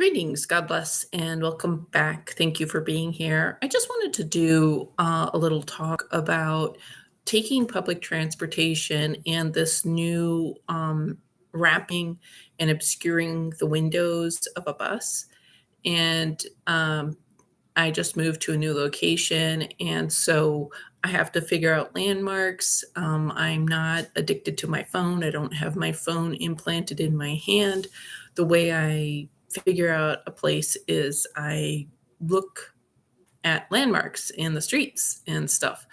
Greetings, God bless, and welcome back. Thank you for being here. I just wanted to do a little talk about taking public transportation and this new wrapping and obscuring the windows of a bus. And I just moved to a new location, and so I have to figure out landmarks. I'm not addicted to my phone. I don't have my phone implanted in my hand. The way I figure out a place is I look at landmarks in the streets and stuff.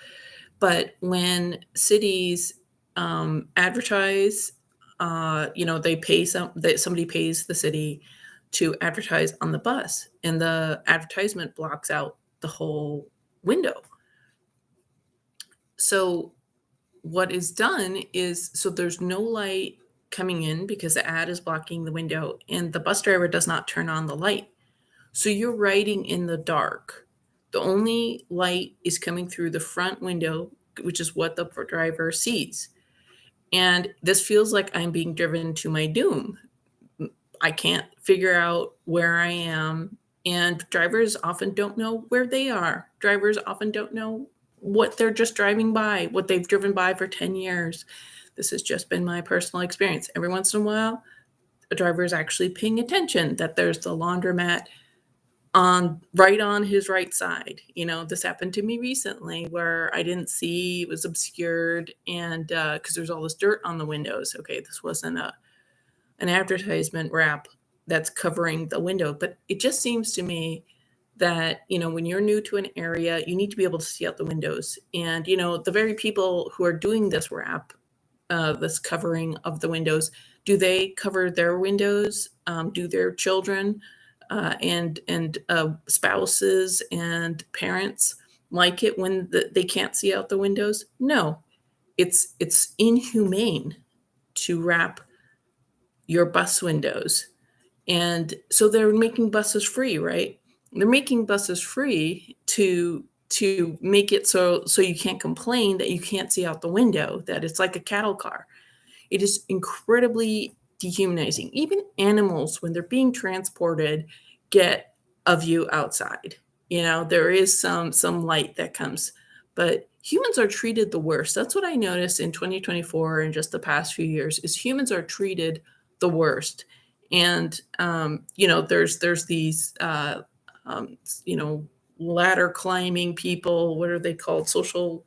But when cities advertise, they pay somebody pays the city to advertise on the bus, and the advertisement blocks out the whole window. So what is done is so there's no light coming in because the ad is blocking the window, and the bus driver does not turn on the light. So you're riding in the dark. The only light is coming through the front window, which is what the driver sees. And this feels like I'm being driven to my doom. I can't figure out where I am. And drivers often don't know where they are. Drivers often don't know what they're just driving by, what they've driven by for 10 years. This has just been my personal experience. Every once in a while, a driver is actually paying attention that there's the laundromat right on his right side. This happened to me recently where I didn't see, it was obscured, and because there's all this dirt on the windows. Okay, this wasn't an advertisement wrap that's covering the window, but it just seems to me that when you're new to an area, you need to be able to see out the windows. And the very people who are doing this wrap, this covering of the windows, do they cover their windows? Do their children and spouses and parents like it when they can't see out the windows? No, it's inhumane to wrap your bus windows. And so they're making buses free, right? They're making buses free to make it so you can't complain that you can't see out the window, that it's like a cattle car. It is incredibly dehumanizing. Even animals, when they're being transported, get a view outside. There is some light that comes, but humans are treated the worst. That's what I noticed in 2024 and just the past few years is humans are treated the worst. And there's these ladder climbing people. What are they called? Social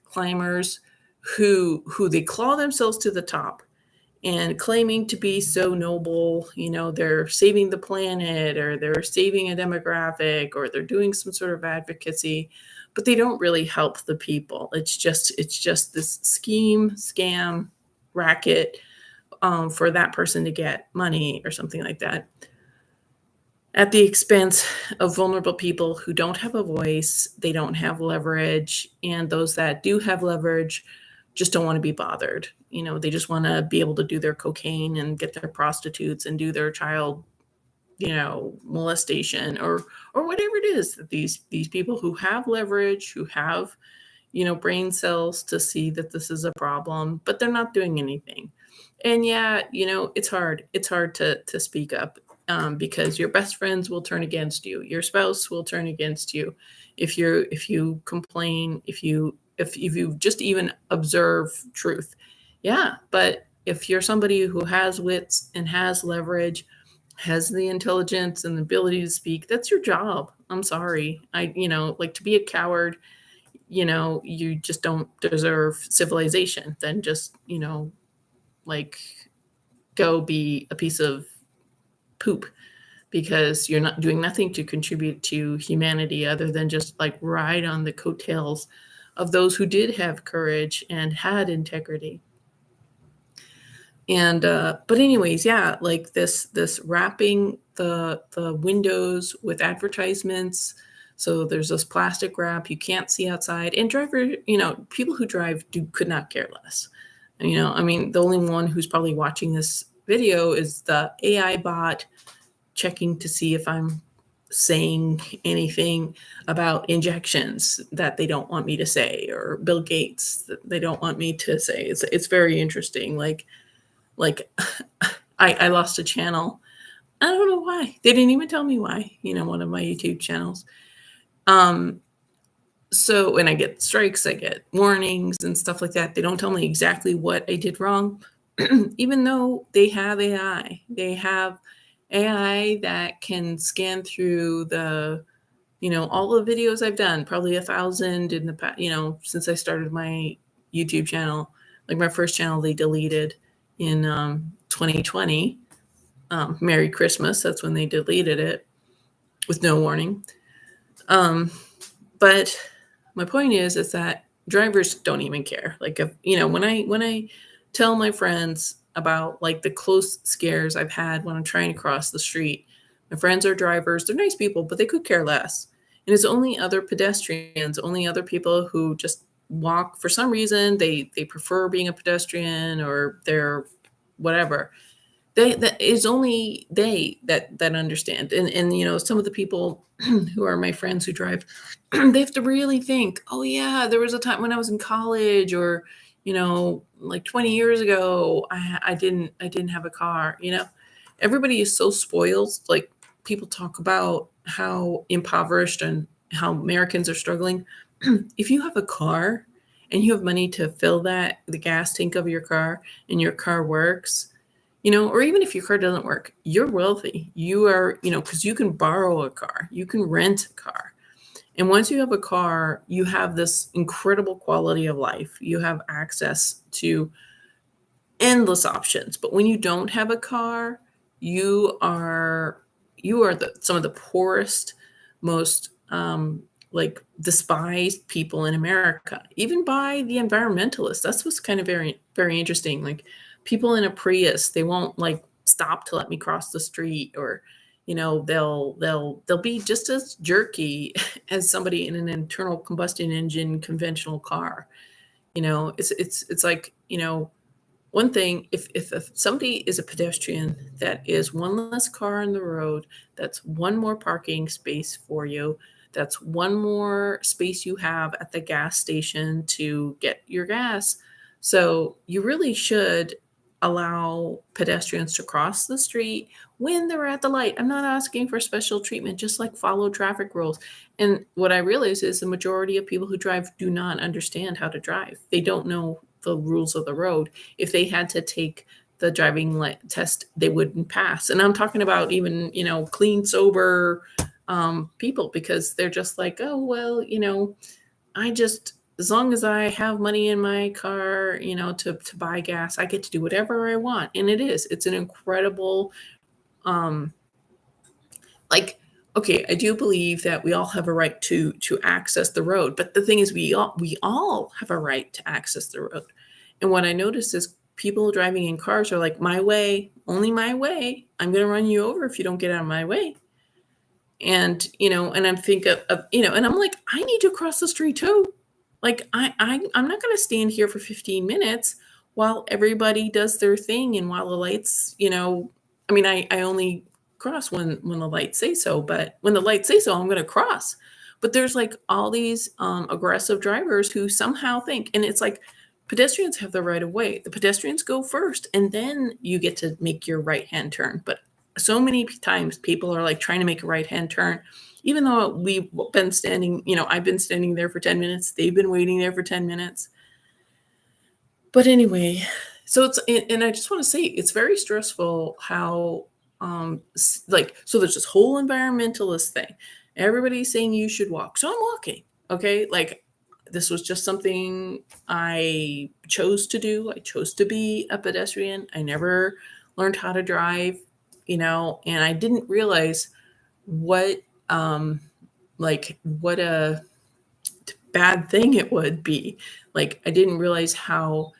climbers who they claw themselves to the top and claiming to be so noble. They're saving the planet, or they're saving a demographic, or they're doing some sort of advocacy, but they don't really help the people. It's just this scam, racket for that person to get money or something like that, at the expense of vulnerable people who don't have a voice, they don't have leverage, and those that do have leverage just don't want to be bothered. They just want to be able to do their cocaine and get their prostitutes and do their child, molestation or whatever it is that these people who have leverage, who have, brain cells to see that this is a problem, but they're not doing anything. And yeah, it's hard. It's hard to speak up. Because your best friends will turn against you. Your spouse will turn against you if you complain, if you just even observe truth. Yeah, but if you're somebody who has wits and has leverage, has the intelligence and the ability to speak, that's your job. I'm sorry. Like, to be a coward, you just don't deserve civilization. Then just, like, go be a piece of poop, because you're not doing nothing to contribute to humanity other than just like ride on the coattails of those who did have courage and had integrity. And but anyways, yeah, like this wrapping the windows with advertisements. So there's this plastic wrap, you can't see outside, and people who drive could not care less. I mean, the only one who's probably watching this video is the AI bot checking to see if I'm saying anything about injections that they don't want me to say, or Bill Gates that they don't want me to say. It's very interesting. Like I lost a channel I don't know why. They didn't even tell me why, one of my YouTube channels. Um, so when I get strikes, I get warnings and stuff like that. They don't tell me exactly what I did wrong, even though they have AI. They have AI that can scan through all the videos I've done, probably 1,000 in the past, since I started my YouTube channel. Like my first channel, they deleted in 2020. Merry Christmas. That's when they deleted it with no warning. But my point is that drivers don't even care. Like if when I tell my friends about like the close scares I've had when I'm trying to cross the street, my friends are drivers. They're nice people, but they could care less. And it's only other pedestrians, only other people who just walk for some reason. They prefer being a pedestrian or they're whatever. That is only they that understand. And some of the people who are my friends who drive, they have to really think, oh yeah, there was a time when I was in college, or like 20 years ago, I didn't have a car. Everybody is so spoiled. Like people talk about how impoverished and how Americans are struggling. If you have a car and you have money to fill the gas tank of your car, and your car works, or even if your car doesn't work, you're wealthy. You are, because you can borrow a car, you can rent a car. And once you have a car, you have this incredible quality of life. You have access to endless options. But when you don't have a car, you are some of the poorest, most like despised people in America, even by the environmentalists. That's what's kind of very, very interesting. Like people in a Prius, they won't like stop to let me cross the street, or they'll be just as jerky as somebody in an internal combustion engine conventional car. It's like, one thing, if somebody is a pedestrian, that is one less car on the road, that's one more parking space for you, that's one more space you have at the gas station to get your gas. So you really should allow pedestrians to cross the street when they're at the light. I'm not asking for special treatment, just like follow traffic rules. And what I realize is the majority of people who drive do not understand how to drive. They don't know the rules of the road. If they had to take the driving test, they wouldn't pass. And I'm talking about even, clean, sober people, because they're just like, oh, well, as long as I have money in my car, to buy gas, I get to do whatever I want. And it's an incredible, um, like, okay, I do believe that we all have a right to access the road, but the thing is, we all have a right to access the road. And what I noticed is people driving in cars are like, my way, only my way. I'm going to run you over if you don't get out of my way. And I'm thinking and I'm like, I need to cross the street too. Like I'm not going to stand here for 15 minutes while everybody does their thing, and while the lights, I mean, I only cross when the lights say so, but when the lights say so, I'm going to cross. But there's like all these aggressive drivers who somehow think, and it's like pedestrians have the right of way. The pedestrians go first, and then you get to make your right hand turn. But so many times people are like trying to make a right hand turn, even though we've been standing, I've been standing there for 10 minutes, they've been waiting there for 10 minutes. But anyway, so and I just want to say, it's very stressful how, so there's this whole environmentalist thing. Everybody's saying you should walk. So I'm walking. Okay. Like this was just something I chose to do. I chose to be a pedestrian. I never learned how to drive, and I didn't realize what, what a bad thing it would be. Like I didn't realize how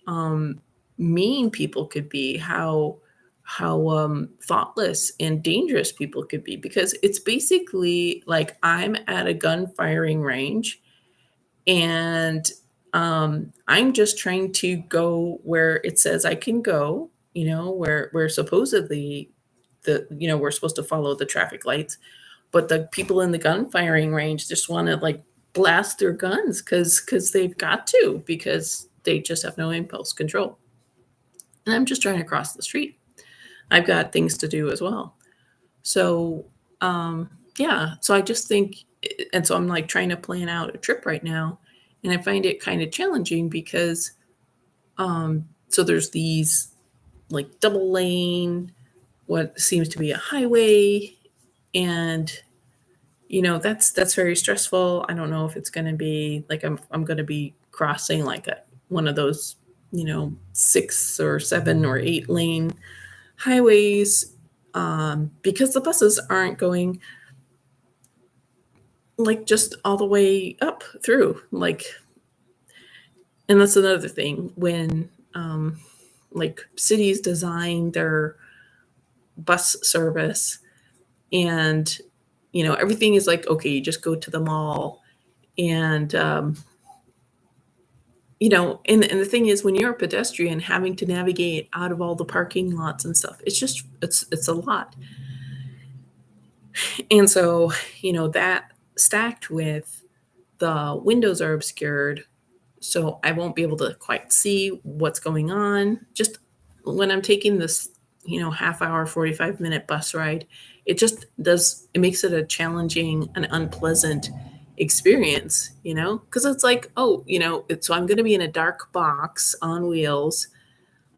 um, mean people could be, how thoughtless and dangerous people could be, because it's basically like I'm at a gun firing range, and I'm just trying to go where it says I can go. Where supposedly we're supposed to follow the traffic lights, but the people in the gun firing range just want to like blast their guns because they've got to, because they just have no impulse control. And I'm just trying to cross the street. I've got things to do as well. So, yeah, so I just think, and so I'm like trying to plan out a trip right now, and I find it kind of challenging because, so there's these like double lane, what seems to be a highway, and that's very stressful. I don't know if it's going to be like I'm going to be crossing like one of those 6 or 7 or 8 lane highways, because the buses aren't going like just all the way up through, like. And that's another thing when, like, cities design their bus service, and everything is like, okay, you just go to the mall, and and the thing is, when you're a pedestrian having to navigate out of all the parking lots and stuff, it's a lot. And so, that stacked with the windows are obscured, so I won't be able to quite see what's going on. Just when I'm taking this, half hour, 45-minute bus ride, it makes it a challenging and unpleasant experience, because it's like, oh, so I'm going to be in a dark box on wheels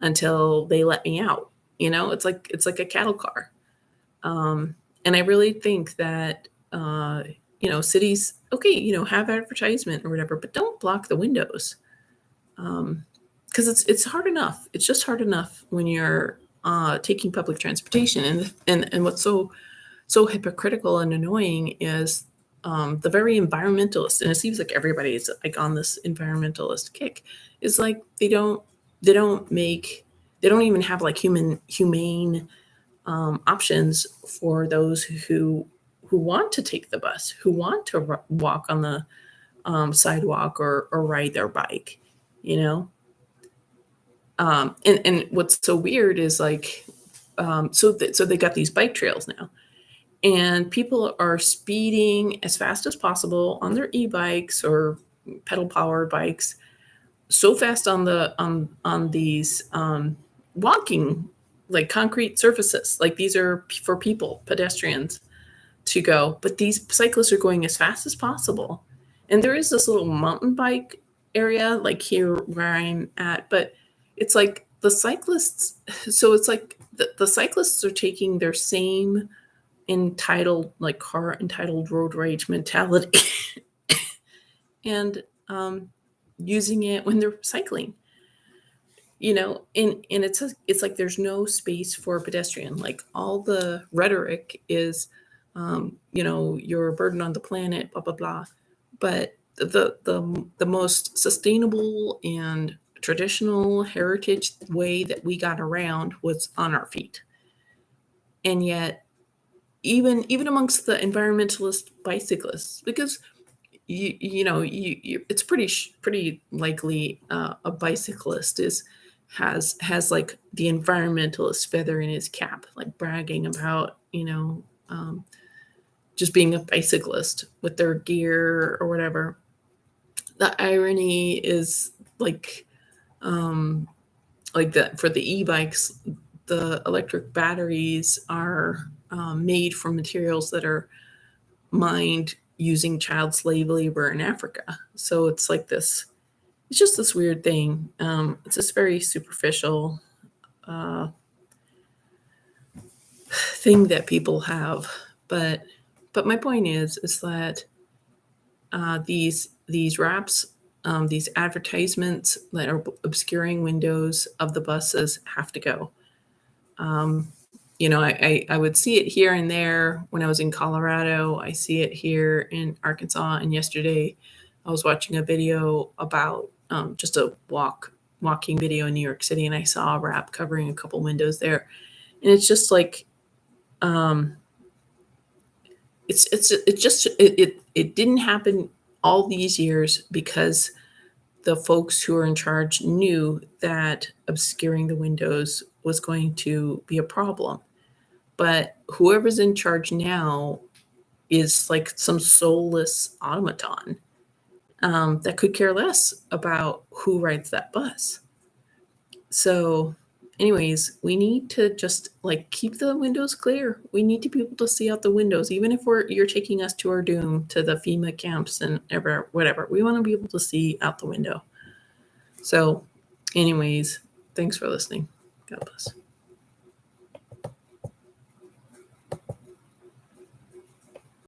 until they let me out. It's like a cattle car. Um, and I really think that, cities, okay, have advertisement or whatever, but don't block the windows. Because it's hard enough. It's just hard enough when you're taking public transportation, and what's so hypocritical and annoying is, the very environmentalist, and it seems like everybody's like on this environmentalist kick, is like they don't even have like humane options for those who want to take the bus, who want to walk on the sidewalk, or ride their bike, you know. And what's so weird is like, so they got these bike trails now, and people are speeding as fast as possible on their e-bikes or pedal powered bikes, so fast on these walking, like concrete surfaces, like these are for people, pedestrians, to go, but these cyclists are going as fast as possible. And there is this little mountain bike area like here where I'm at, but it's like the cyclists, so it's like the cyclists are taking their same entitled, like car entitled road rage mentality, and using it when they're cycling, and it's like there's no space for a pedestrian. Like, all the rhetoric is, you're a burden on the planet, blah blah blah, but the most sustainable and traditional heritage way that we got around was on our feet. And yet, even amongst the environmentalist bicyclists, because it's pretty likely, a bicyclist has like the environmentalist feather in his cap, like bragging about, just being a bicyclist with their gear or whatever. The irony is um like that for the e-bikes, the electric batteries are, made from materials that are mined using child slave labor in Africa. So it's just this weird thing. It's this very superficial uh, thing that people have. But my point is that, these wraps, these advertisements that are obscuring windows of the buses have to go. Um, I would see it here and there when I was in Colorado. I see it here in Arkansas. And yesterday, I was watching a video about, just a walking video in New York City, and I saw a wrap covering a couple windows there. And it's just like, um, it didn't happen all these years because the folks who are in charge knew that obscuring the windows was going to be a problem. But whoever's in charge now is like some soulless automaton, that could care less about who rides that bus. So, anyways, we need to just like keep the windows clear. We need to be able to see out the windows, even if you're taking us to our doom, to the FEMA camps and whatever. We want to be able to see out the window. So anyways, thanks for listening. God bless.